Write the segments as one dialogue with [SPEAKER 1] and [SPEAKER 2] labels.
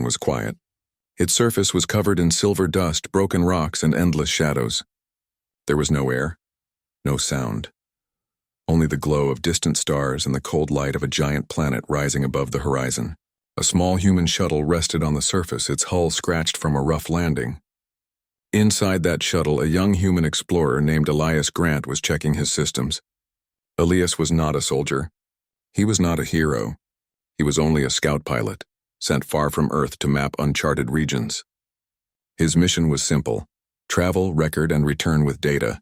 [SPEAKER 1] was quiet. Its surface was covered in silver dust, broken rocks, and endless shadows. There was no air, no sound. Only the glow of distant stars and the cold light of a giant planet rising above the horizon. A small human shuttle rested on the surface, its hull scratched from a rough landing. Inside that shuttle, a young human explorer named Elias Grant was checking his systems. Elias was not a soldier. He was not a hero. He was only a scout pilot, sent far from Earth to map uncharted regions. His mission was simple: travel, record, and return with data.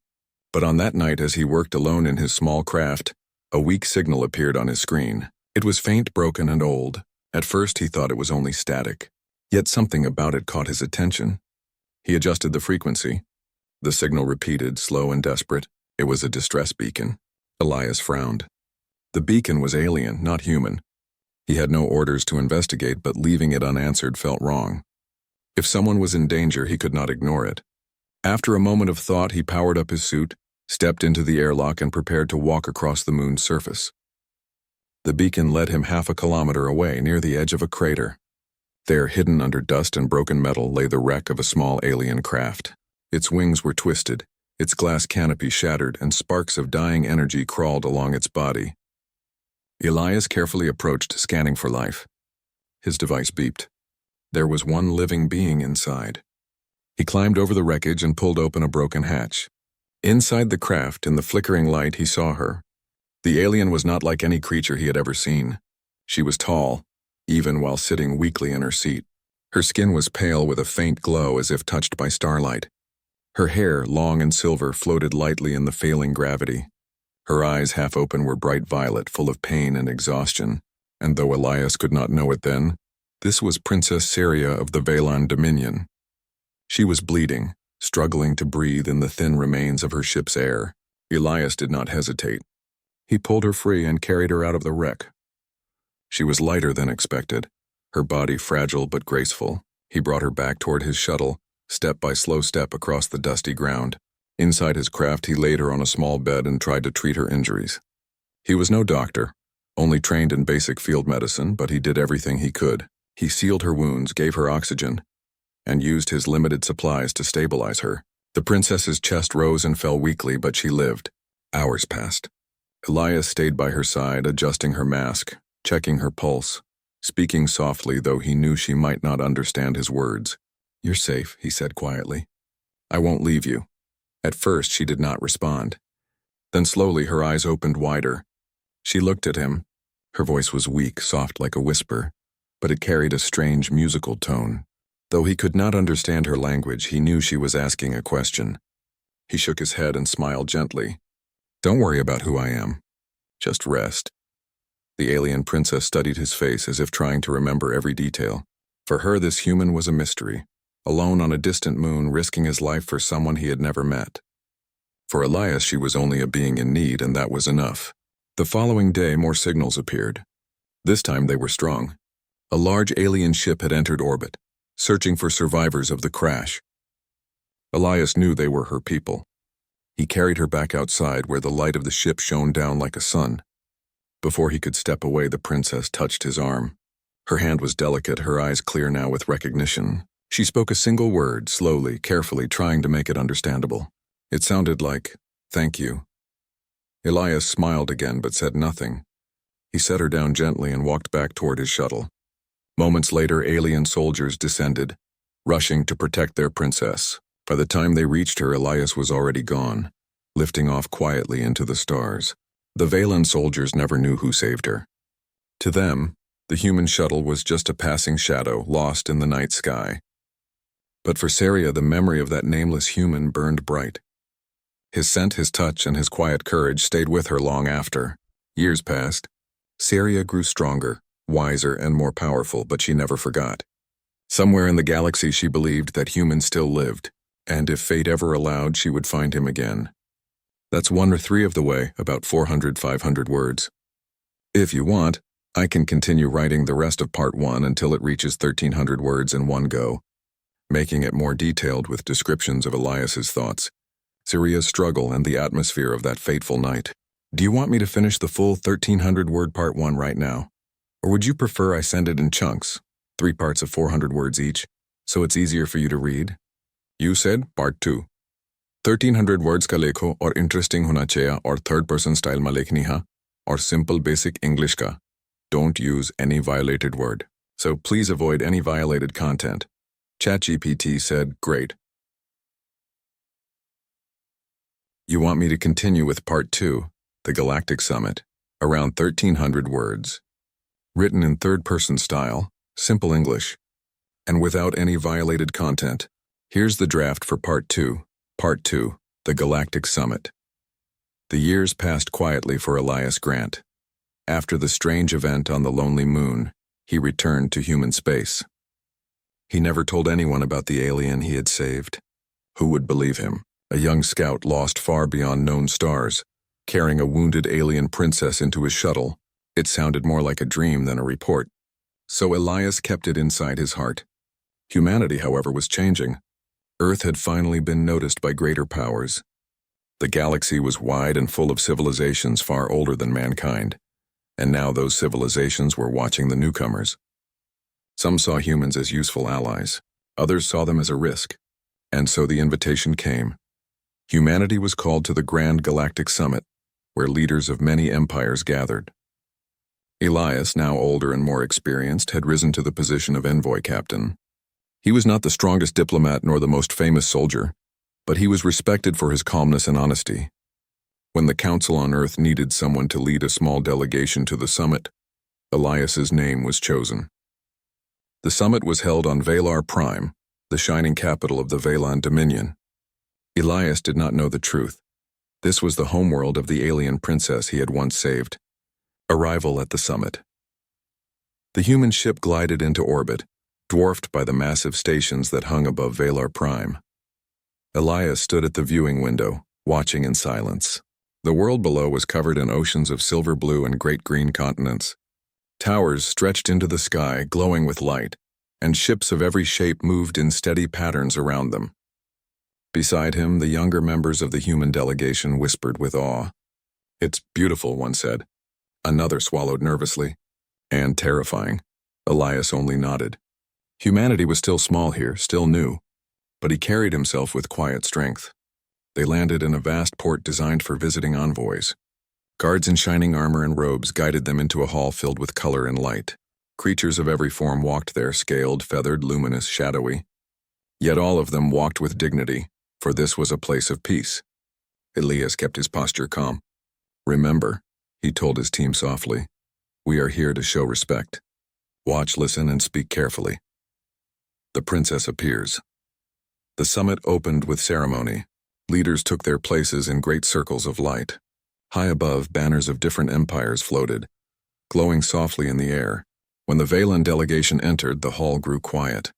[SPEAKER 1] But on that night, as he worked alone in his small craft, a weak signal appeared on his screen. It was faint, broken, and old. At first, he thought it was only static. Yet something about it caught his attention. He adjusted the frequency. The signal repeated, slow and desperate. It was a distress beacon. Elias frowned. The beacon was alien, not human. He had no orders to investigate, but leaving it unanswered felt wrong. If someone was in danger, he could not ignore it. After a moment of thought, he powered up his suit, stepped into the airlock, and prepared to walk across the moon's surface. The beacon led him half a kilometer away, near the edge of a crater. There, hidden under dust and broken metal, lay the wreck of a small alien craft. Its wings were twisted, its glass canopy shattered, and sparks of dying energy crawled along its body. Elias carefully approached, scanning for life. His device beeped. There was one living being inside. He climbed over the wreckage and pulled open a broken hatch. Inside the craft, in the flickering light, he saw her. The alien was not like any creature he had ever seen. She was tall, even while sitting weakly in her seat. Her skin was pale with a faint glow as if touched by starlight. Her hair, long and silver, floated lightly in the failing gravity. Her eyes, half open, were bright violet, full of pain and exhaustion. And though Elias could not know it then, this was Princess Saria of the Valan Dominion. She was bleeding, struggling to breathe in the thin remains of her ship's air. Elias did not hesitate. He pulled her free and carried her out of the wreck. She was lighter than expected, her body fragile but graceful. He brought her back toward his shuttle, step by slow step across the dusty ground. Inside his craft, he laid her on a small bed and tried to treat her injuries. He was no doctor, only trained in basic field medicine, but he did everything he could. He sealed her wounds, gave her oxygen, and used his limited supplies to stabilize her. The princess's chest rose and fell weakly, but she lived. Hours passed. Elias stayed by her side, adjusting her mask, checking her pulse, speaking softly, though he knew she might not understand his words. "You're safe," he said quietly. "I won't leave you." At first, she did not respond. Then slowly her eyes opened wider. She looked at him. Her voice was weak, soft like a whisper, but it carried a strange musical tone. Though he could not understand her language, he knew she was asking a question. He shook his head and smiled gently. "Don't worry about who I am. Just rest." The alien princess studied his face as if trying to remember every detail. For her, this human was a mystery, alone on a distant moon, risking his life for someone he had never met. For Elias, she was only a being in need, and that was enough. The following day, more signals appeared. This time they were strong. A large alien ship had entered orbit, searching for survivors of the crash. Elias knew they were her people. He carried her back outside where the light of the ship shone down like a sun. Before he could step away, the princess touched his arm. Her hand was delicate, her eyes clear now with recognition. She spoke a single word, slowly, carefully, trying to make it understandable. It sounded like, "Thank you." Elias smiled again but said nothing. He set her down gently and walked back toward his shuttle. Moments later, alien soldiers descended, rushing to protect their princess. By the time they reached her, Elias was already gone, lifting off quietly into the stars. The Valan soldiers never knew who saved her. To them, the human shuttle was just a passing shadow, lost in the night sky. But for Saria, the memory of that nameless human burned bright. His scent, his touch, and his quiet courage stayed with her long after. Years passed. Saria grew stronger, wiser, and more powerful, but she never forgot. Somewhere in the galaxy, she believed that humans still lived, and if fate ever allowed, she would find him again. That's 1 or 3 of the way, about 400, 500 words. If you want, I can continue writing the rest of part 1 until it reaches 1,300 words in one go, making it more detailed with descriptions of Elias's thoughts, Saria's struggle, and the atmosphere of that fateful night. Do you want me to finish the full 1,300-word part 1 right now? Or would you prefer I send it in chunks, 3 parts of 400 words each, so it's easier for you to read. You said part 2. 1300 words ka lekho aur interesting hona chahiye aur third person style ma lekhni ha aur simple basic English ka. Don't use any violated word. So please avoid any violated content. ChatGPT said, great. You want me to continue with part 2, the Galactic Summit, around 1300 words. Written in third-person style, simple English, and without any violated content. Here's the draft for part 2, the Galactic Summit. The years passed quietly for Elias Grant. After the strange event on the lonely moon, he returned to human space. He never told anyone about the alien he had saved. Who would believe him? A young scout lost far beyond known stars, carrying a wounded alien princess into his shuttle. It sounded more like a dream than a report. So Elias kept it inside his heart. Humanity, however, was changing. Earth had finally been noticed by greater powers. The galaxy was wide and full of civilizations far older than mankind, and now those civilizations were watching the newcomers. Some saw humans as useful allies, others saw them as a risk, and so the invitation came. Humanity was called to the Grand Galactic Summit, where leaders of many empires gathered. Elias, now older and more experienced, had risen to the position of envoy captain. He was not the strongest diplomat nor the most famous soldier, but he was respected for his calmness and honesty. When the Council on Earth needed someone to lead a small delegation to the summit, Elias's name was chosen. The summit was held on Valar Prime, the shining capital of the Valan Dominion. Elias did not know the truth. This was the homeworld of the alien princess he had once saved. Arrival at the summit. The human ship glided into orbit, dwarfed by the massive stations that hung above Valar Prime. Elias stood at the viewing window, watching in silence. The world below was covered in oceans of silver blue and great green continents. Towers stretched into the sky, glowing with light, and ships of every shape moved in steady patterns around them. Beside him, the younger members of the human delegation whispered with awe. "It's beautiful," one said. Another swallowed nervously. "And terrifying." Elias only nodded. Humanity was still small here, still new, but he carried himself with quiet strength. They landed in a vast port designed for visiting envoys. Guards in shining armor and robes guided them into a hall filled with color and light. Creatures of every form walked there, scaled, feathered, luminous, shadowy. Yet all of them walked with dignity, for this was a place of peace. Elias kept his posture calm. "Remember," he told his team softly, "we are here to show respect. Watch, listen, and speak carefully." The princess appears. The summit opened with ceremony. Leaders took their places in great circles of light. High above, banners of different empires floated, glowing softly in the air. When the Valan delegation entered, the hall grew quiet.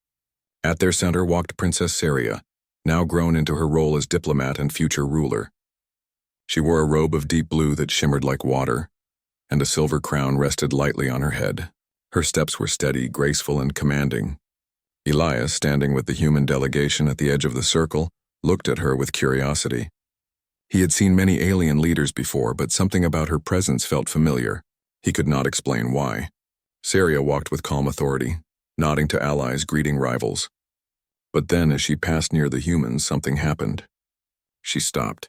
[SPEAKER 1] At their center walked Princess Saria, now grown into her role as diplomat and future ruler. She wore a robe of deep blue that shimmered like water, and a silver crown rested lightly on her head. Her steps were steady, graceful, and commanding. Elias, standing with the human delegation at the edge of the circle, looked at her with curiosity. He had seen many alien leaders before, but something about her presence felt familiar. He could not explain why. Saria walked with calm authority, nodding to allies, greeting rivals. But then, as she passed near the humans, something happened. She stopped.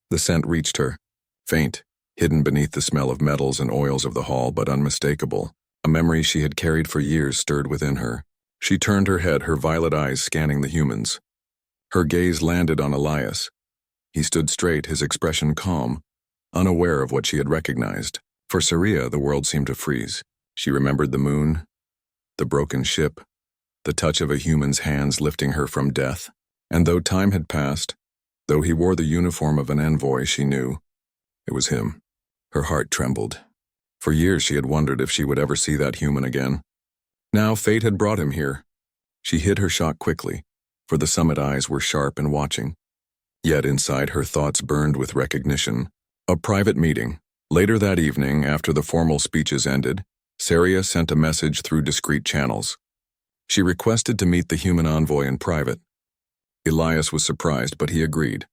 [SPEAKER 1] The scent reached her, faint, hidden beneath the smell of metals and oils of the hall, but unmistakable. A memory she had carried for years stirred within her. She turned her head, her violet eyes scanning the humans. Her gaze landed on Elias. He stood straight, his expression calm, unaware of what she had recognized. For Saria, the world seemed to freeze. She remembered the moon, the broken ship, the touch of a human's hands lifting her from death. And though time had passed, though he wore the uniform of an envoy, she knew it was him. Her heart trembled. For years she had wondered if she would ever see that human again. Now fate had brought him here. She hid her shock quickly, for the summit eyes were sharp and watching. Yet inside her thoughts burned with recognition. A private meeting. Later that evening, after the formal speeches ended, Saria sent a message through discreet channels. She requested to meet the human envoy in private. Elias was surprised, but he agreed.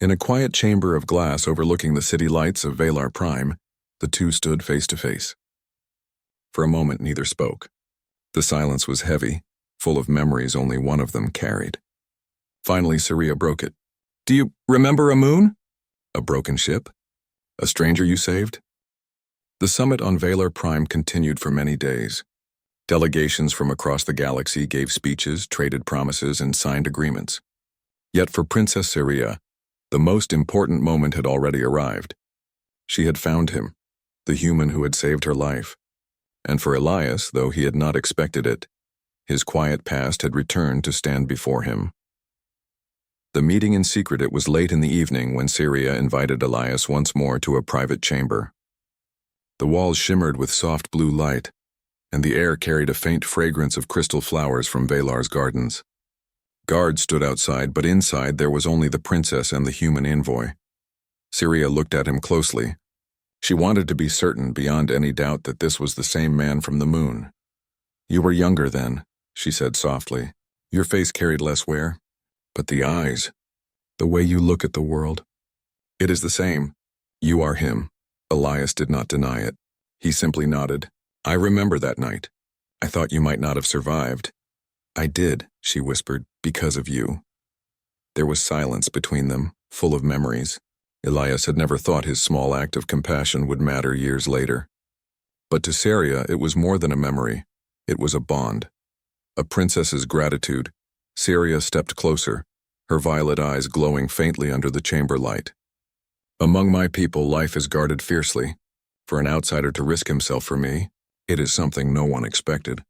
[SPEAKER 1] In a quiet chamber of glass overlooking the city lights of Valar Prime, the two stood face to face. For a moment, neither spoke. The silence was heavy, full of memories only one of them carried. Finally, Saria broke it. "Do you remember a moon? A broken ship? A stranger you saved?" The summit on Valar Prime continued for many days. Delegations from across the galaxy gave speeches, traded promises, and signed agreements. Yet for Princess Saria, the most important moment had already arrived. She had found him, the human who had saved her life. And for Elias, though he had not expected it, his quiet past had returned to stand before him. The meeting in secret, it was late in the evening when Saria invited Elias once more to a private chamber. The walls shimmered with soft blue light, and the air carried a faint fragrance of crystal flowers from Valar's gardens. Guards stood outside, but inside there was only the princess and the human envoy. Saria looked at him closely. She wanted to be certain beyond any doubt that this was the same man from the moon. "You were younger then," she said softly. "Your face carried less wear. But the eyes, the way you look at the world, it is the same. You are him." Elias did not deny it. He simply nodded. "I remember that night. I thought you might not have survived." "I did," she whispered, "because of you." There was silence between them, full of memories. Elias had never thought his small act of compassion would matter years later. But to Saria, it was more than a memory. It was a bond. A princess's gratitude. Saria stepped closer, her violet eyes glowing faintly under the chamber light. "Among my people, life is guarded fiercely. For an outsider to risk himself for me, it is something no one expected.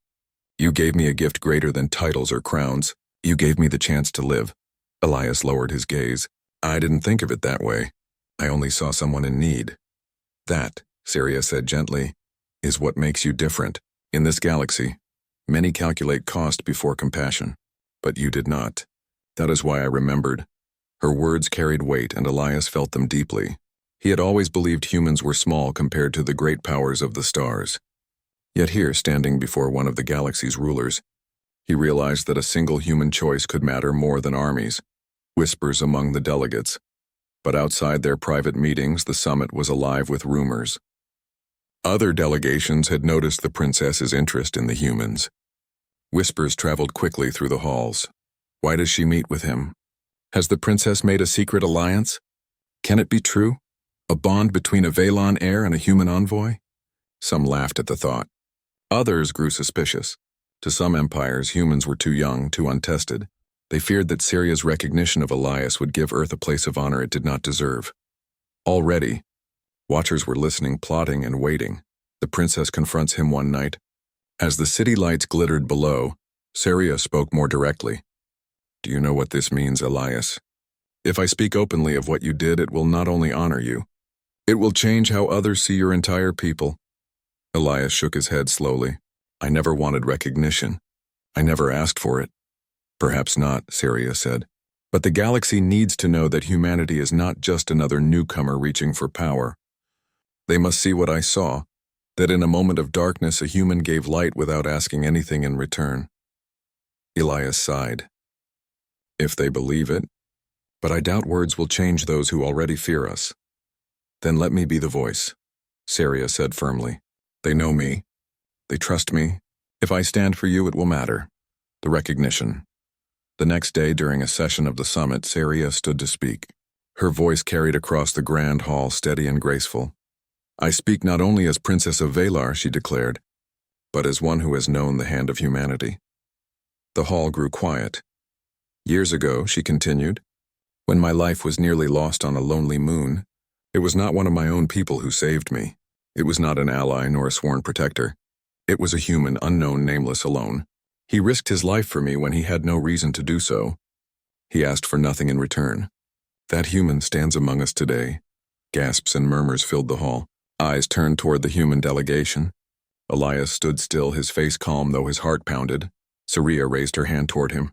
[SPEAKER 1] You gave me a gift greater than titles or crowns. You gave me the chance to live." Elias lowered his gaze. "I didn't think of it that way. I only saw someone in need." "That," Saria said gently, "is what makes you different. In this galaxy, many calculate cost before compassion. But you did not. That is why I remembered." Her words carried weight, and Elias felt them deeply. He had always believed humans were small compared to the great powers of the stars. Yet here, standing before one of the galaxy's rulers, he realized that a single human choice could matter more than armies. Whispers among the delegates. But outside their private meetings, the summit was alive with rumors. Other delegations had noticed the princess's interest in the humans. Whispers traveled quickly through the halls. Why does she meet with him? Has the princess made a secret alliance? Can it be true? A bond between a Valan heir and a human envoy? Some laughed at the thought. Others grew suspicious. To some empires, humans were too young, too untested. They feared that Saria's recognition of Elias would give Earth a place of honor it did not deserve. Already, watchers were listening, plotting, and waiting. The princess confronts him one night. As the city lights glittered below, Saria spoke more directly. "Do you know what this means, Elias? If I speak openly of what you did, it will not only honor you. It will change how others see your entire people." Elias shook his head slowly. "I never wanted recognition. I never asked for it." "Perhaps not," Saria said. "But the galaxy needs to know that humanity is not just another newcomer reaching for power. They must see what I saw, that in a moment of darkness a human gave light without asking anything in return." Elias sighed. "If they believe it, but I doubt words will change those who already fear us." "Then let me be the voice," Saria said firmly. "They know me. They trust me. If I stand for you, it will matter. The recognition." The next day, during a session of the summit, Saria stood to speak. Her voice carried across the grand hall, steady and graceful. "I speak not only as Princess of Valar," she declared, "but as one who has known the hand of humanity." The hall grew quiet. "Years ago," she continued, "when my life was nearly lost on a lonely moon, it was not one of my own people who saved me. It was not an ally nor a sworn protector. It was a human, unknown, nameless, alone. He risked his life for me when he had no reason to do so. He asked for nothing in return. That human stands among us today." Gasps and murmurs filled the hall. Eyes turned toward the human delegation. Elias stood still, his face calm though his heart pounded. Saria raised her hand toward him.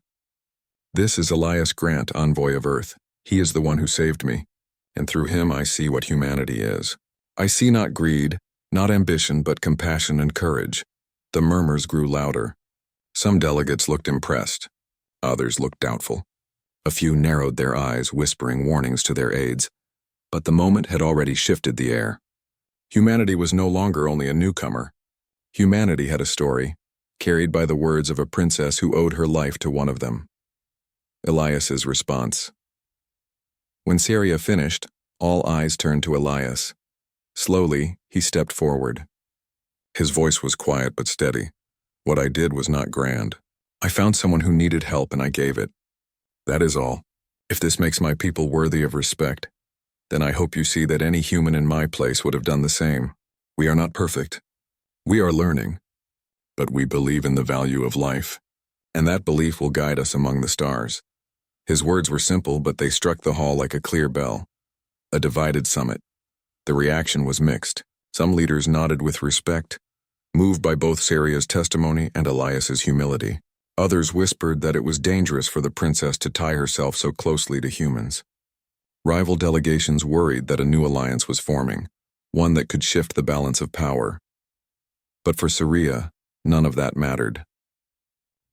[SPEAKER 1] "This is Elias Grant, envoy of Earth. He is the one who saved me, and through him I see what humanity is. I see not greed, not ambition, but compassion and courage." The murmurs grew louder. Some delegates looked impressed. Others looked doubtful. A few narrowed their eyes, whispering warnings to their aides. But the moment had already shifted the air. Humanity was no longer only a newcomer. Humanity had a story, carried by the words of a princess who owed her life to one of them. Elias's response. When Saria finished, all eyes turned to Elias. Slowly, he stepped forward. His voice was quiet but steady. What I did was not grand. I found someone who needed help and I gave it. That is all. If this makes my people worthy of respect, then I hope you see that any human in my place would have done the same. We are not perfect. We are learning. But we believe in the value of life, and that belief will guide us among the stars. His words were simple, but they struck the hall like a clear bell. A divided summit. The reaction was mixed. Some leaders nodded with respect, moved by both Saria's testimony and Elias's humility. Others whispered that it was dangerous for the princess to tie herself so closely to humans. Rival delegations worried that a new alliance was forming, one that could shift the balance of power. But for Saria, none of that mattered.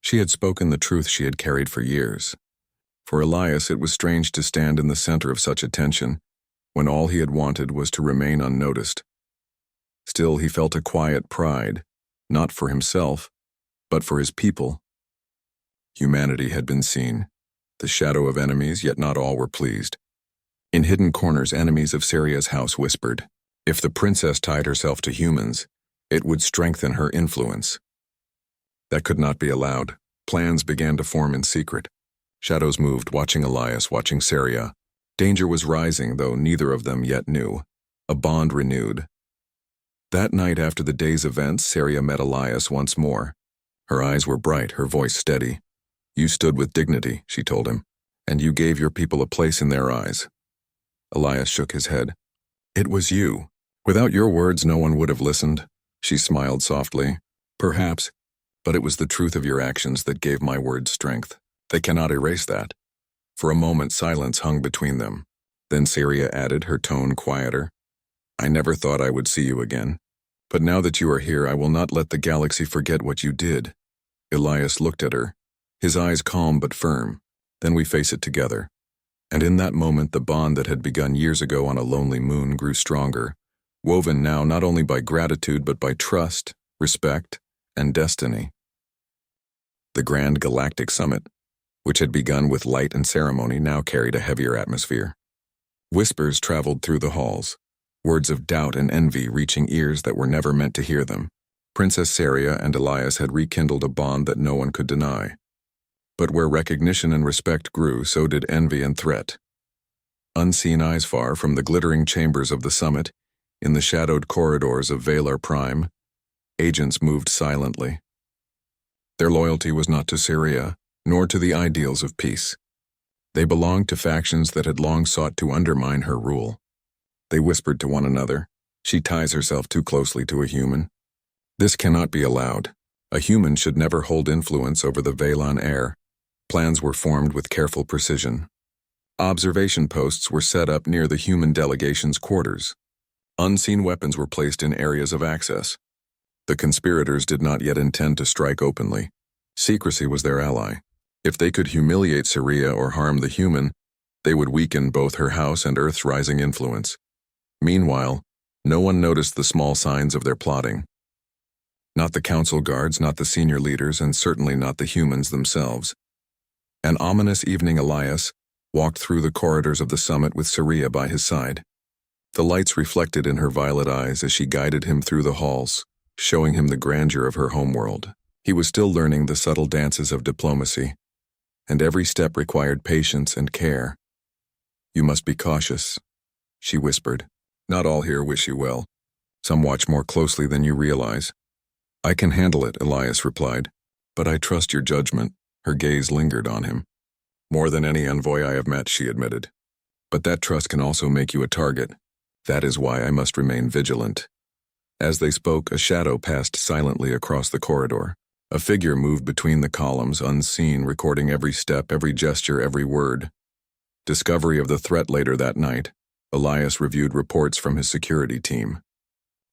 [SPEAKER 1] She had spoken the truth she had carried for years. For Elias, it was strange to stand in the center of such attention, when all he had wanted was to remain unnoticed. Still, he felt a quiet pride, not for himself, but for his people. Humanity had been seen, the shadow of enemies, yet not all were pleased. In hidden corners, enemies of Saria's house whispered, if the princess tied herself to humans, it would strengthen her influence. That could not be allowed. Plans began to form in secret. Shadows moved, watching Elias, watching Saria. Danger was rising, though neither of them yet knew. A bond renewed. That night after the day's events, Saria met Elias once more. Her eyes were bright, her voice steady. You stood with dignity, she told him, and you gave your people a place in their eyes. Elias shook his head. It was you. Without your words, no one would have listened. She smiled softly. Perhaps, but it was the truth of your actions that gave my words strength. They cannot erase that. For a moment, silence hung between them. Then Saria added, her tone quieter. I never thought I would see you again. But now that you are here, I will not let the galaxy forget what you did. Elias looked at her, his eyes calm but firm. Then we face it together. And in that moment, the bond that had begun years ago on a lonely moon grew stronger, woven now not only by gratitude but by trust, respect, and destiny. The grand galactic summit, which had begun with light and ceremony, now carried a heavier atmosphere. Whispers traveled through the halls, words of doubt and envy reaching ears that were never meant to hear them. Princess Saria and Elias had rekindled a bond that no one could deny. But where recognition and respect grew, so did envy and threat. Unseen eyes far from the glittering chambers of the summit, in the shadowed corridors of VeilorPrime, agents moved silently. Their loyalty was not to Saria, nor to the ideals of peace. They belonged to factions that had long sought to undermine her rule. They whispered to one another, she ties herself too closely to a human. This cannot be allowed. A human should never hold influence over the Veilon air. Plans were formed with careful precision. Observation posts were set up near the human delegation's quarters. Unseen weapons were placed in areas of access. The conspirators did not yet intend to strike openly. Secrecy was their ally. If they could humiliate Saria or harm the human, they would weaken both her house and Earth's rising influence. Meanwhile, no one noticed the small signs of their plotting. Not the council guards, not the senior leaders, and certainly not the humans themselves. An ominous evening, Elias walked through the corridors of the summit with Saria by his side. The lights reflected in her violet eyes as she guided him through the halls, showing him the grandeur of her homeworld. He was still learning the subtle dances of diplomacy, and every step required patience and care. You must be cautious, she whispered. Not all here wish you well. Some watch more closely than you realize. I can handle it, Elias replied, but I trust your judgment. Her gaze lingered on him. More than any envoy I have met, she admitted. But that trust can also make you a target. That is why I must remain vigilant. As they spoke, a shadow passed silently across the corridor. A figure moved between the columns, unseen, recording every step, every gesture, every word. Discovery of the threat later that night, Elias reviewed reports from his security team.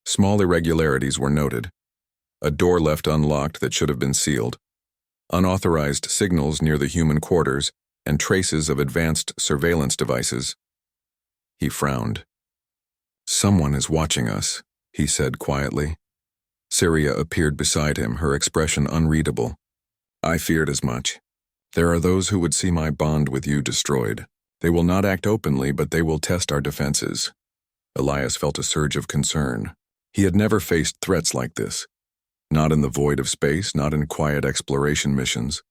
[SPEAKER 1] Small irregularities were noted. A door left unlocked that should have been sealed. Unauthorized signals near the human quarters, and traces of advanced surveillance devices. He frowned. Someone is watching us, he said quietly. Syria appeared beside him, her expression unreadable. I feared as much. There are those who would see my bond with you destroyed. They will not act openly, but they will test our defenses. Elias felt a surge of concern. He had never faced threats like this. Not in the void of space, not in quiet exploration missions.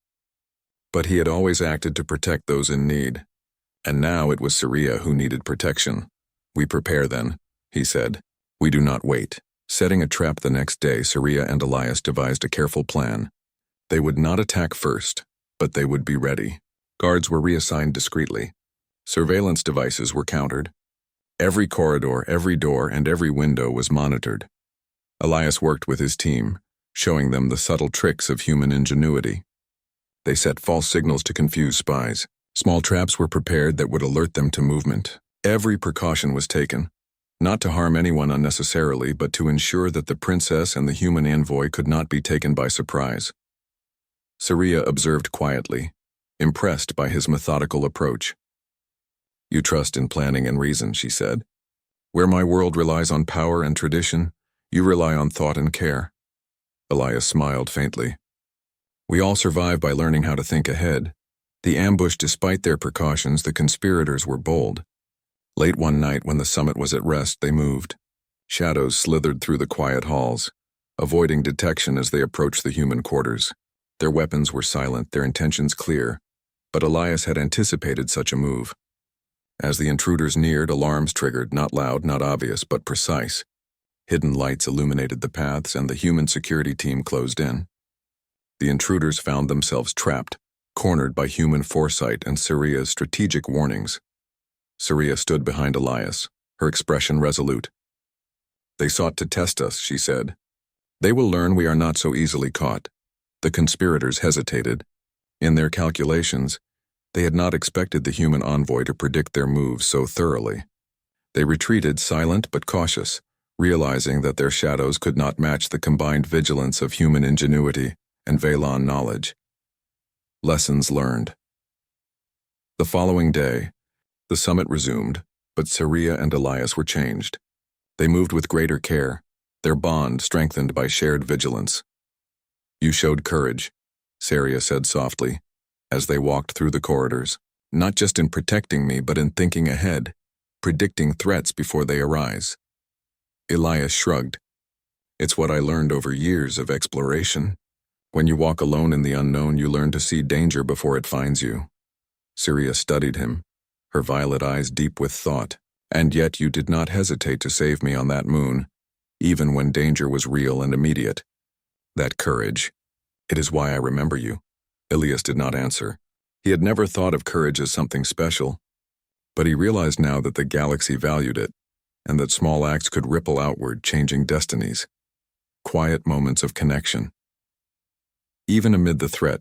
[SPEAKER 1] But he had always acted to protect those in need. And now it was Syria who needed protection. We prepare then, he said. We do not wait. Setting a trap the next day, Syria and Elias devised a careful plan. They would not attack first, but they would be ready. Guards were reassigned discreetly. Surveillance devices were countered. Every corridor, every door, and every window was monitored. Elias worked with his team, showing them the subtle tricks of human ingenuity. They set false signals to confuse spies. Small traps were prepared that would alert them to movement. Every precaution was taken, not to harm anyone unnecessarily, but to ensure that the princess and the human envoy could not be taken by surprise. Syria observed quietly, impressed by his methodical approach. You trust in planning and reason, she said. Where my world relies on power and tradition, you rely on thought and care. Elias smiled faintly. We all survive by learning how to think ahead. The ambush, despite their precautions, the conspirators were bold. Late one night, when the summit was at rest, they moved. Shadows slithered through the quiet halls, avoiding detection as they approached the human quarters. Their weapons were silent, their intentions clear, but Elias had anticipated such a move. As the intruders neared, alarms triggered, not loud, not obvious, but precise. Hidden lights illuminated the paths, and the human security team closed in. The intruders found themselves trapped, cornered by human foresight and Syria's strategic warnings. Syria stood behind Elias, her expression resolute. They sought to test us, she said. They will learn we are not so easily caught. The conspirators hesitated. In their calculations, they had not expected the human envoy to predict their moves so thoroughly. They retreated, silent but cautious, realizing that their shadows could not match the combined vigilance of human ingenuity and Velan knowledge. Lessons learned. The following day, the summit resumed, but Syria and Elias were changed. They moved with greater care, their bond strengthened by shared vigilance. You showed courage, Syria said softly, as they walked through the corridors, not just in protecting me, but in thinking ahead, predicting threats before they arise. Elias shrugged. It's what I learned over years of exploration. When you walk alone in the unknown, you learn to see danger before it finds you. Syria studied him, her violet eyes deep with thought. And yet you did not hesitate to save me on that moon, even when danger was real and immediate. That courage. It is why I remember you. Elias did not answer. He had never thought of courage as something special, but he realized now that the galaxy valued it, and that small acts could ripple outward, changing destinies. Quiet moments of connection. Even amid the threat,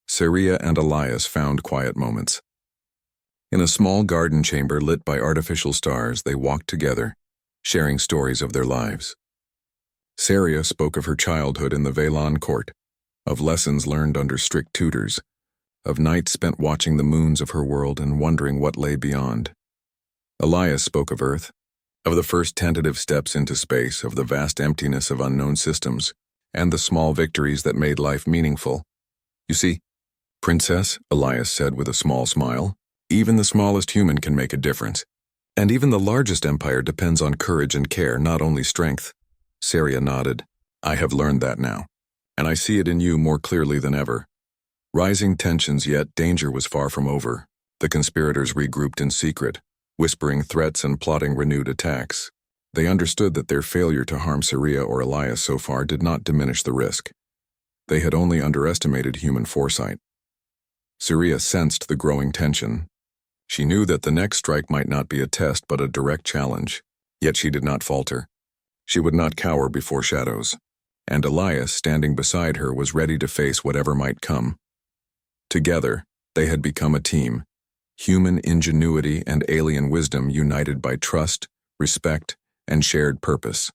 [SPEAKER 1] Syria and Elias found quiet moments. In a small garden chamber lit by artificial stars, they walked together, sharing stories of their lives. Syria spoke of her childhood in the Velan court, of lessons learned under strict tutors, of nights spent watching the moons of her world and wondering what lay beyond. Elias spoke of Earth, of the first tentative steps into space, of the vast emptiness of unknown systems, and the small victories that made life meaningful. You see, Princess, Elias said with a small smile, even the smallest human can make a difference. And even the largest empire depends on courage and care, not only strength. Syria nodded. I have learned that now, and I see it in you more clearly than ever. Rising tensions, yet danger was far from over. The conspirators regrouped in secret, whispering threats and plotting renewed attacks. They understood that their failure to harm Syria or Elias so far did not diminish the risk. They had only underestimated human foresight. Syria sensed the growing tension. She knew that the next strike might not be a test but a direct challenge, yet she did not falter. She would not cower before shadows, and Elias, standing beside her, was ready to face whatever might come. Together, they had become a team, human ingenuity and alien wisdom united by trust, respect, and shared purpose.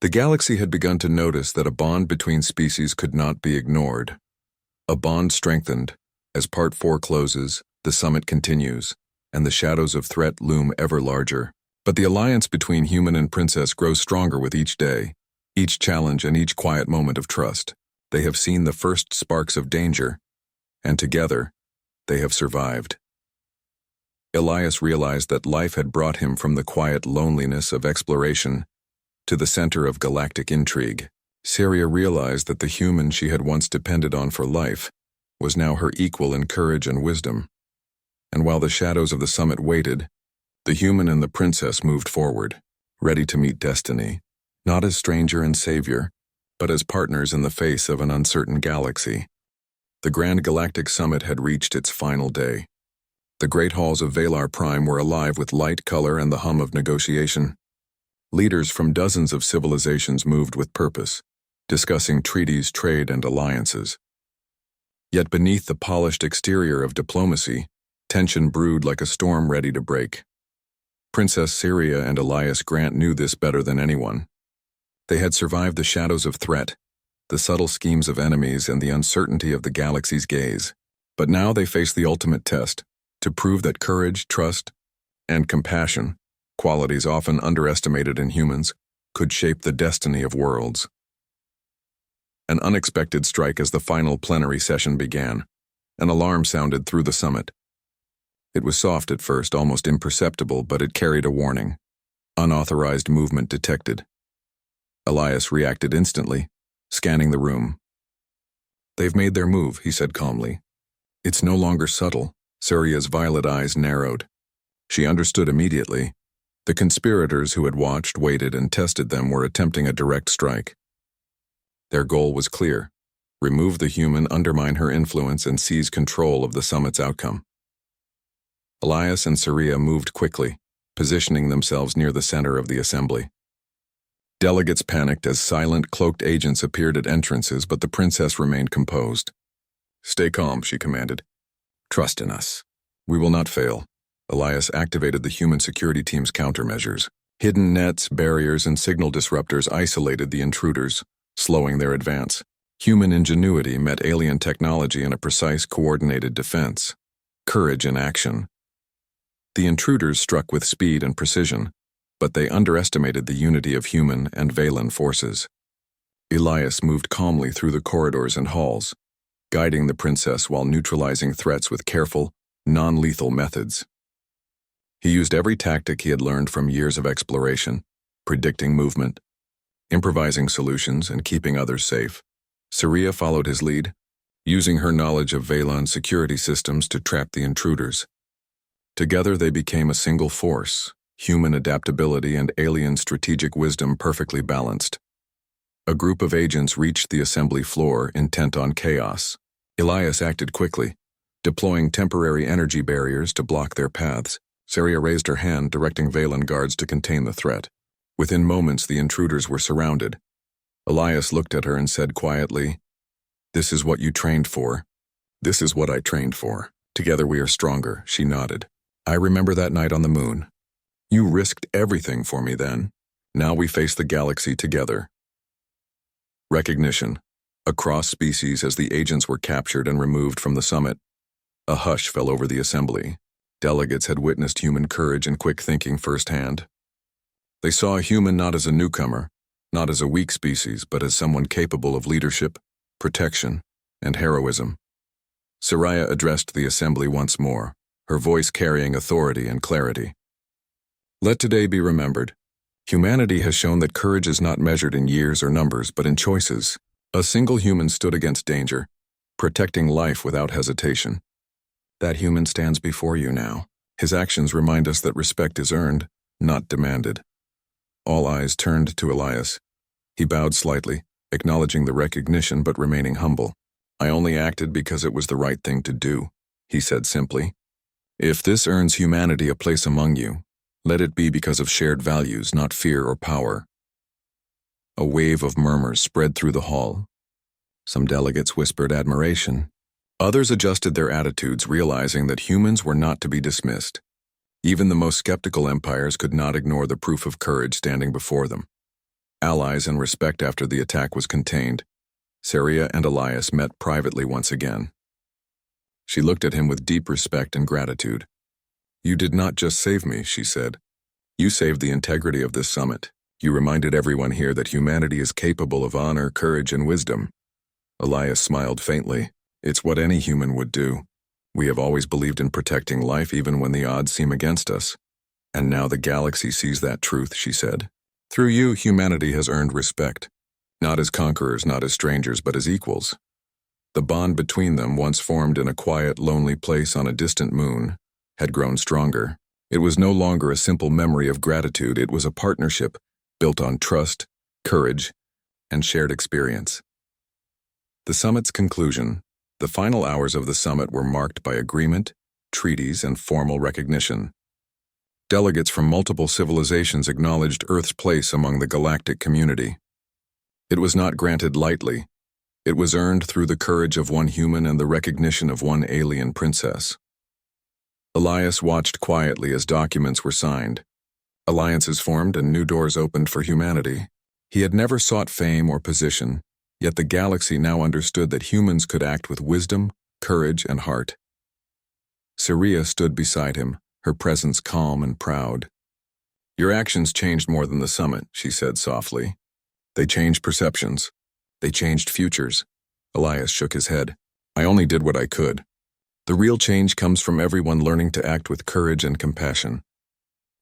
[SPEAKER 1] The galaxy had begun to notice that a bond between species could not be ignored. A bond strengthened. As Part 4 closes, the summit continues, and the shadows of threat loom ever larger. But the alliance between human and princess grows stronger with each day. Each challenge and each quiet moment of trust, they have seen the first sparks of danger, and together, they have survived. Elias realized that life had brought him from the quiet loneliness of exploration to the center of galactic intrigue. Saria realized that the human she had once depended on for life was now her equal in courage and wisdom. And while the shadows of the summit waited, the human and the princess moved forward, ready to meet destiny, not as stranger and savior, but as partners in the face of an uncertain galaxy. The Grand Galactic Summit had reached its final day. The great halls of Valar Prime were alive with light, color, and the hum of negotiation. Leaders from dozens of civilizations moved with purpose, discussing treaties, trade, and alliances. Yet beneath the polished exterior of diplomacy, tension brewed like a storm ready to break. Princess Saria and Elias Grant knew this better than anyone. They had survived the shadows of threat, the subtle schemes of enemies, and the uncertainty of the galaxy's gaze. But now they faced the ultimate test, to prove that courage, trust, and compassion, qualities often underestimated in humans, could shape the destiny of worlds. An unexpected strike as the final plenary session began. An alarm sounded through the summit. It was soft at first, almost imperceptible, but it carried a warning. Unauthorized movement detected. Elias reacted instantly, scanning the room. "They've made their move," he said calmly. "It's no longer subtle." Saria's violet eyes narrowed. She understood immediately. The conspirators who had watched, waited, and tested them were attempting a direct strike. Their goal was clear: remove the human, undermine her influence, and seize control of the summit's outcome. Elias and Saria moved quickly, positioning themselves near the center of the assembly. Delegates panicked as silent, cloaked agents appeared at entrances, but the princess remained composed. "Stay calm," she commanded. "Trust in us. We will not fail." Elias activated the human security team's countermeasures. Hidden nets, barriers, and signal disruptors isolated the intruders, slowing their advance. Human ingenuity met alien technology in a precise, coordinated defense. Courage in action. The intruders struck with speed and precision, but they underestimated the unity of human and Valan forces. Elias moved calmly through the corridors and halls, guiding the princess while neutralizing threats with careful, non-lethal methods. He used every tactic he had learned from years of exploration, predicting movement, improvising solutions, and keeping others safe. Saria followed his lead, using her knowledge of Valan security systems to trap the intruders. Together they became a single force, human adaptability and alien strategic wisdom perfectly balanced. A group of agents reached the assembly floor, intent on chaos. Elias acted quickly, deploying temporary energy barriers to block their paths. Saria raised her hand, directing Valan guards to contain the threat. Within moments, the intruders were surrounded. Elias looked at her and said quietly, "This is what you trained for." "This is what I trained for. Together we are stronger," she nodded. "I remember that night on the moon. You risked everything for me then. Now we face the galaxy together." Recognition. Across species as the agents were captured and removed from the summit, a hush fell over the assembly. Delegates had witnessed human courage and quick thinking firsthand. They saw a human not as a newcomer, not as a weak species, but as someone capable of leadership, protection, and heroism. Saria addressed the assembly once more, her voice carrying authority and clarity. "Let today be remembered. Humanity has shown that courage is not measured in years or numbers, but in choices. A single human stood against danger, protecting life without hesitation. That human stands before you now. His actions remind us that respect is earned, not demanded." All eyes turned to Elias. He bowed slightly, acknowledging the recognition but remaining humble. "I only acted because it was the right thing to do," he said simply. "If this earns humanity a place among you, let it be because of shared values, not fear or power." A wave of murmurs spread through the hall. Some delegates whispered admiration. Others adjusted their attitudes, realizing that humans were not to be dismissed. Even the most skeptical empires could not ignore the proof of courage standing before them. Allies and respect after the attack was contained. Saria and Elias met privately once again. She looked at him with deep respect and gratitude. "You did not just save me," she said. "You saved the integrity of this summit. You reminded everyone here that humanity is capable of honor, courage, and wisdom. Elias smiled faintly. It's what any human would do. We have always believed in protecting life even when the odds seem against us. And now the galaxy sees that truth, she said. Through you, humanity has earned respect. Not as conquerors, not as strangers, but as equals. The bond between them, once formed in a quiet, lonely place on a distant moon, had grown stronger. It was no longer a simple memory of gratitude, it was a partnership built on trust, courage, and shared experience. The summit's conclusion. The final hours of the summit were marked by agreement, treaties, and formal recognition. Delegates from multiple civilizations acknowledged Earth's place among the galactic community. It was not granted lightly. It was earned through the courage of one human and the recognition of one alien princess. Elias watched quietly as documents were signed. Alliances formed and new doors opened for humanity. He had never sought fame or position, yet the galaxy now understood that humans could act with wisdom, courage, and heart. Syria stood beside him, her presence calm and proud. Your actions changed more than the summit, she said softly. They changed perceptions. They changed futures. Elias shook his head. I only did what I could. The real change comes from everyone learning to act with courage and compassion,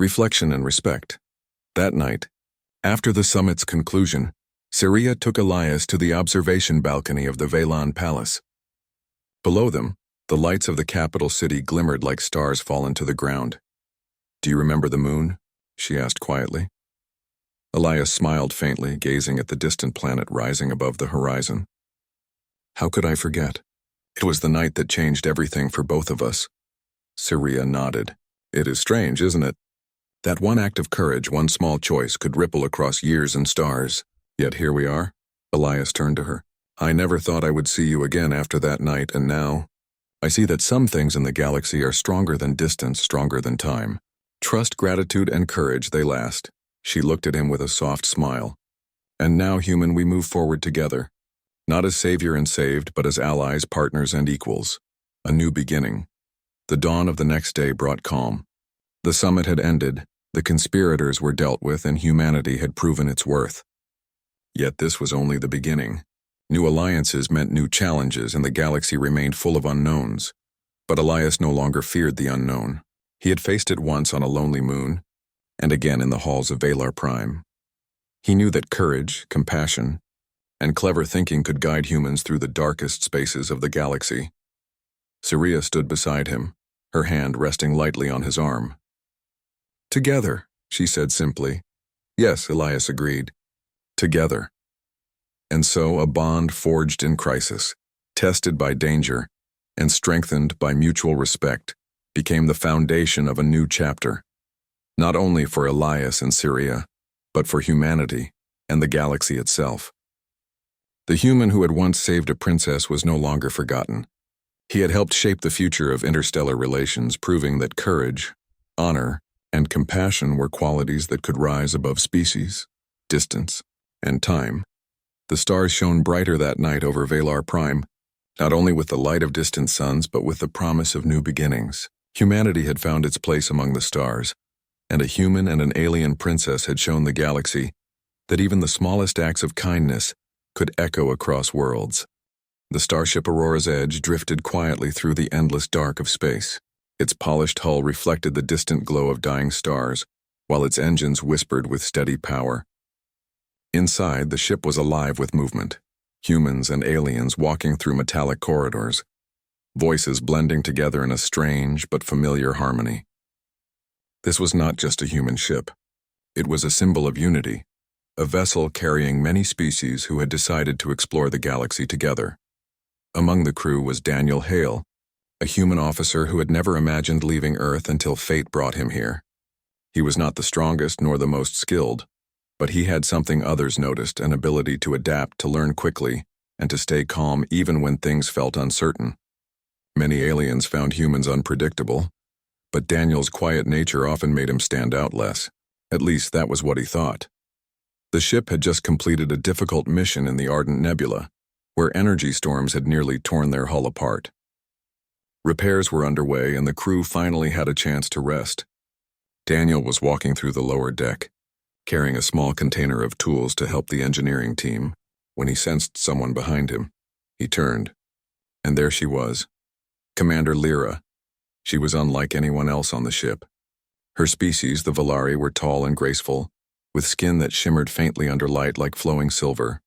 [SPEAKER 1] reflection and respect. That night, after the summit's conclusion, Syria took Elias to the observation balcony of the Velon Palace. Below them, the lights of the capital city glimmered like stars fallen to the ground. Do you remember the moon? She asked quietly. Elias smiled faintly, gazing at the distant planet rising above the horizon. How could I forget? It was the night that changed everything for both of us. Syria nodded. It is strange, isn't it? That one act of courage, one small choice, could ripple across years and stars. Yet here we are. Elias turned to her. I never thought I would see you again after that night, and now I see that some things in the galaxy are stronger than distance, stronger than time. Trust, gratitude, and courage, they last. She looked at him with a soft smile. And now, human, we move forward together. Not as savior and saved, but as allies, partners, and equals. A new beginning. The dawn of the next day brought calm. The summit had ended, the conspirators were dealt with, and humanity had proven its worth. Yet this was only the beginning. New alliances meant new challenges, and the galaxy remained full of unknowns. But Elias no longer feared the unknown. He had faced it once on a lonely moon, and again in the halls of DEATHWORLD. He knew that courage, compassion, and clever thinking could guide humans through the darkest spaces of the galaxy. Syria stood beside him, her hand resting lightly on his arm. Together, she said simply. Yes, Elias agreed. Together. And so a bond forged in crisis, tested by danger, and strengthened by mutual respect, became the foundation of a new chapter. Not only for Elias and Syria, but for humanity and the galaxy itself. The human who had once saved a princess was no longer forgotten. He had helped shape the future of interstellar relations, proving that courage, honor, and compassion were qualities that could rise above species, distance, and time. The stars shone brighter that night over DEATHWORLD, not only with the light of distant suns, but with the promise of new beginnings. Humanity had found its place among the stars, and a human and an alien princess had shown the galaxy that even the smallest acts of kindness could echo across worlds. The starship Aurora's Edge drifted quietly through the endless dark of space. Its polished hull reflected the distant glow of dying stars, while its engines whispered with steady power. Inside, the ship was alive with movement, humans and aliens walking through metallic corridors, voices blending together in a strange but familiar harmony. This was not just a human ship. It was a symbol of unity, a vessel carrying many species who had decided to explore the galaxy together. Among the crew was Daniel Hale, a human officer who had never imagined leaving Earth until fate brought him here. He was not the strongest nor the most skilled, but he had something others noticed, an ability to adapt, to learn quickly, and to stay calm even when things felt uncertain. Many aliens found humans unpredictable, but Daniel's quiet nature often made him stand out less. At least that was what he thought. The ship had just completed a difficult mission in the Ardent Nebula, where energy storms had nearly torn their hull apart. Repairs were underway, and the crew finally had a chance to rest. Daniel was walking through the lower deck, carrying a small container of tools to help the engineering team. When he sensed someone behind him, he turned, and there she was, Commander Lyra. She was unlike anyone else on the ship. Her species, the Valari, were tall and graceful, with skin that shimmered faintly under light like flowing silver.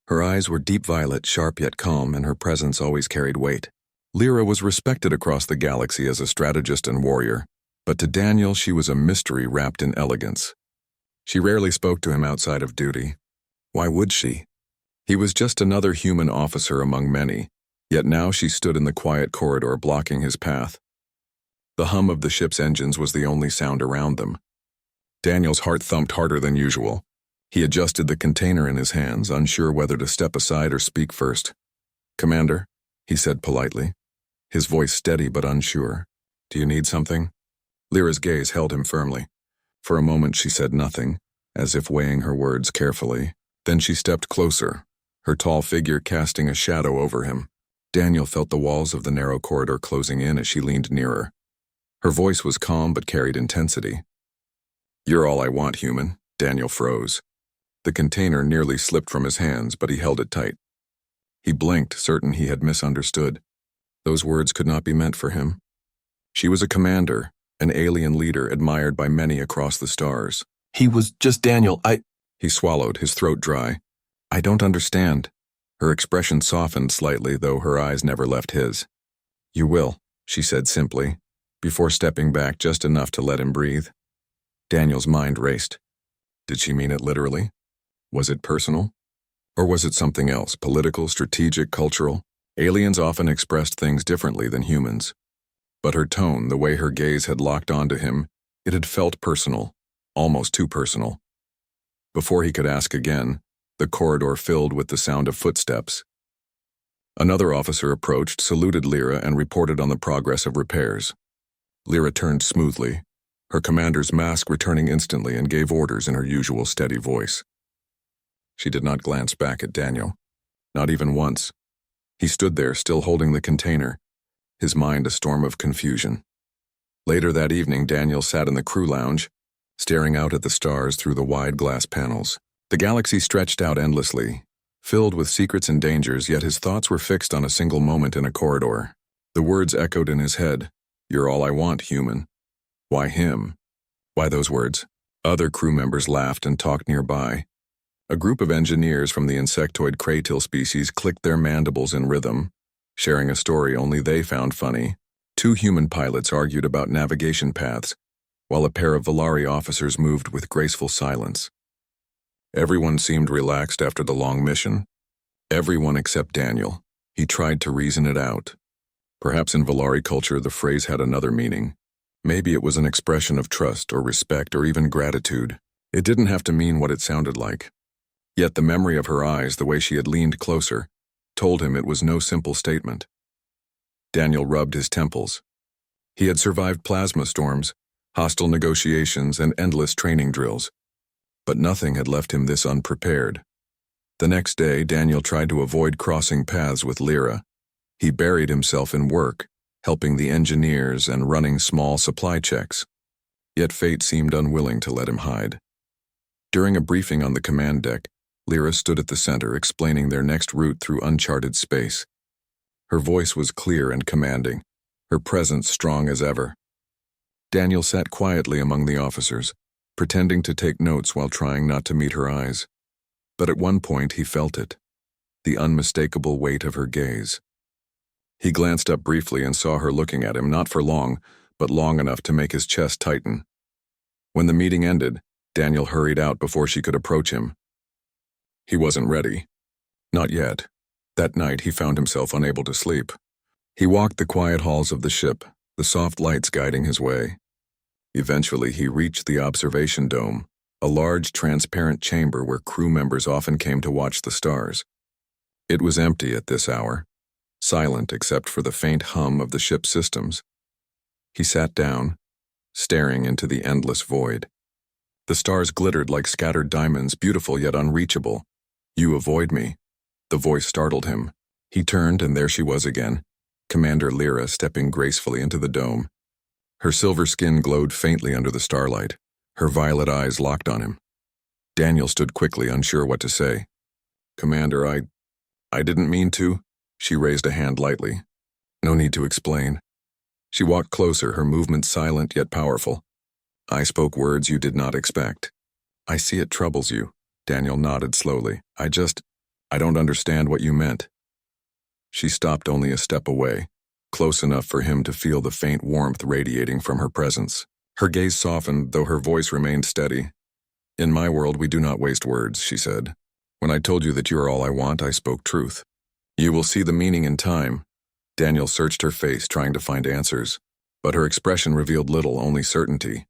[SPEAKER 1] Her eyes were deep violet, sharp yet calm, and her presence always carried weight. Lyra was respected across the galaxy as a strategist and warrior, but to Daniel she was a mystery wrapped in elegance. She rarely spoke to him outside of duty. Why would she? He was just another human officer among many, yet now she stood in the quiet corridor blocking his path. The hum of the ship's engines was the only sound around them. Daniel's heart thumped harder than usual. He adjusted the container in his hands, unsure whether to step aside or speak first. "Commander," he said politely, his voice steady but unsure. "Do you need something?" Lyra's gaze held him firmly. For a moment she said nothing, as if weighing her words carefully. Then she stepped closer, her tall figure casting a shadow over him. Daniel felt the walls of the narrow corridor closing in as she leaned nearer. Her voice was calm but carried intensity. "You're all I want, human." Daniel froze. The container nearly slipped from his hands, but he held it tight. He blinked, certain he had misunderstood. Those words could not be meant for him. She was a commander, an alien leader admired by many across the stars.
[SPEAKER 2] "He was just Daniel,
[SPEAKER 1] He swallowed, his throat dry. "I don't understand." Her expression softened slightly, though her eyes never left his. "You will," she said simply, before stepping back just enough to let him breathe. Daniel's mind raced. Did she mean it literally? Was it personal? Or was it something else, political, strategic, cultural? Aliens often expressed things differently than humans. But her tone, the way her gaze had locked onto him, it had felt personal, almost too personal. Before he could ask again, the corridor filled with the sound of footsteps. Another officer approached, saluted Lyra, and reported on the progress of repairs. Lyra turned smoothly, her commander's mask returning instantly, and gave orders in her usual steady voice. She did not glance back at Daniel, not even once. He stood there, still holding the container, his mind a storm of confusion. Later that evening, Daniel sat in the crew lounge, staring out at the stars through the wide glass panels. The galaxy stretched out endlessly, filled with secrets and dangers, yet his thoughts were fixed on a single moment in a corridor. The words echoed in his head, "You're all I want, human." Why him? Why those words? Other crew members laughed and talked nearby. A group of engineers from the insectoid cratil species clicked their mandibles in rhythm, sharing a story only they found funny. Two human pilots argued about navigation paths, while a pair of Valari officers moved with graceful silence. Everyone seemed relaxed after the long mission. Everyone except Daniel. He tried to reason it out. Perhaps in Valari culture the phrase had another meaning. Maybe it was an expression of trust or respect or even gratitude. It didn't have to mean what it sounded like. Yet the memory of her eyes, the way she had leaned closer, told him it was no simple statement. Daniel rubbed his temples. He had survived plasma storms, hostile negotiations, and endless training drills. But nothing had left him this unprepared. The next day, Daniel tried to avoid crossing paths with Lyra. He buried himself in work, helping the engineers and running small supply checks. Yet fate seemed unwilling to let him hide. During a briefing on the command deck, Lyra stood at the center, explaining their next route through uncharted space. Her voice was clear and commanding, her presence strong as ever. Daniel sat quietly among the officers, pretending to take notes while trying not to meet her eyes. But at one point he felt it, the unmistakable weight of her gaze. He glanced up briefly and saw her looking at him, not for long, but long enough to make his chest tighten. When the meeting ended, Daniel hurried out before she could approach him. He wasn't ready. Not yet. That night he found himself unable to sleep. He walked the quiet halls of the ship, the soft lights guiding his way. Eventually he reached the observation dome, a large transparent chamber where crew members often came to watch the stars. It was empty at this hour, silent except for the faint hum of the ship's systems. He sat down, staring into the endless void. The stars glittered like scattered diamonds, beautiful yet unreachable. "You avoid me." The voice startled him. He turned, and there she was again, Commander Lyra stepping gracefully into the dome. Her silver skin glowed faintly under the starlight, Her violet eyes locked on him. Daniel stood quickly, unsure what to say. "Commander, I didn't mean to." She raised a hand lightly. "No need to explain." She walked closer, her movement silent yet powerful. "I spoke words you did not expect." "I see it troubles you." Daniel nodded slowly. I don't understand what you meant." She stopped only a step away, close enough for him to feel the faint warmth radiating from her presence. Her gaze softened, though her voice remained steady. "In my world, we do not waste words," she said. "When I told you that you are all I want, I spoke truth. You will see the meaning in time." Daniel searched her face, trying to find answers, but her expression revealed little, only certainty.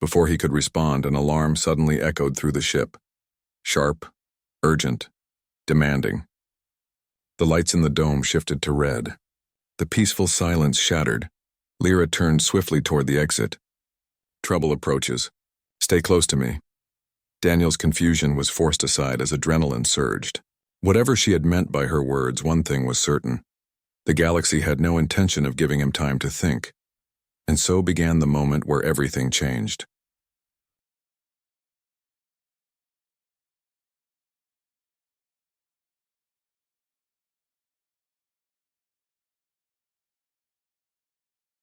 [SPEAKER 1] Before he could respond, an alarm suddenly echoed through the ship. Sharp, urgent, demanding. The lights in the dome shifted to red. The peaceful silence shattered. Lyra turned swiftly toward the exit. "Trouble approaches. Stay close to me." Daniel's confusion was forced aside as adrenaline surged. Whatever she had meant by her words, one thing was certain. The galaxy had no intention of giving him time to think. And so began the moment where everything changed.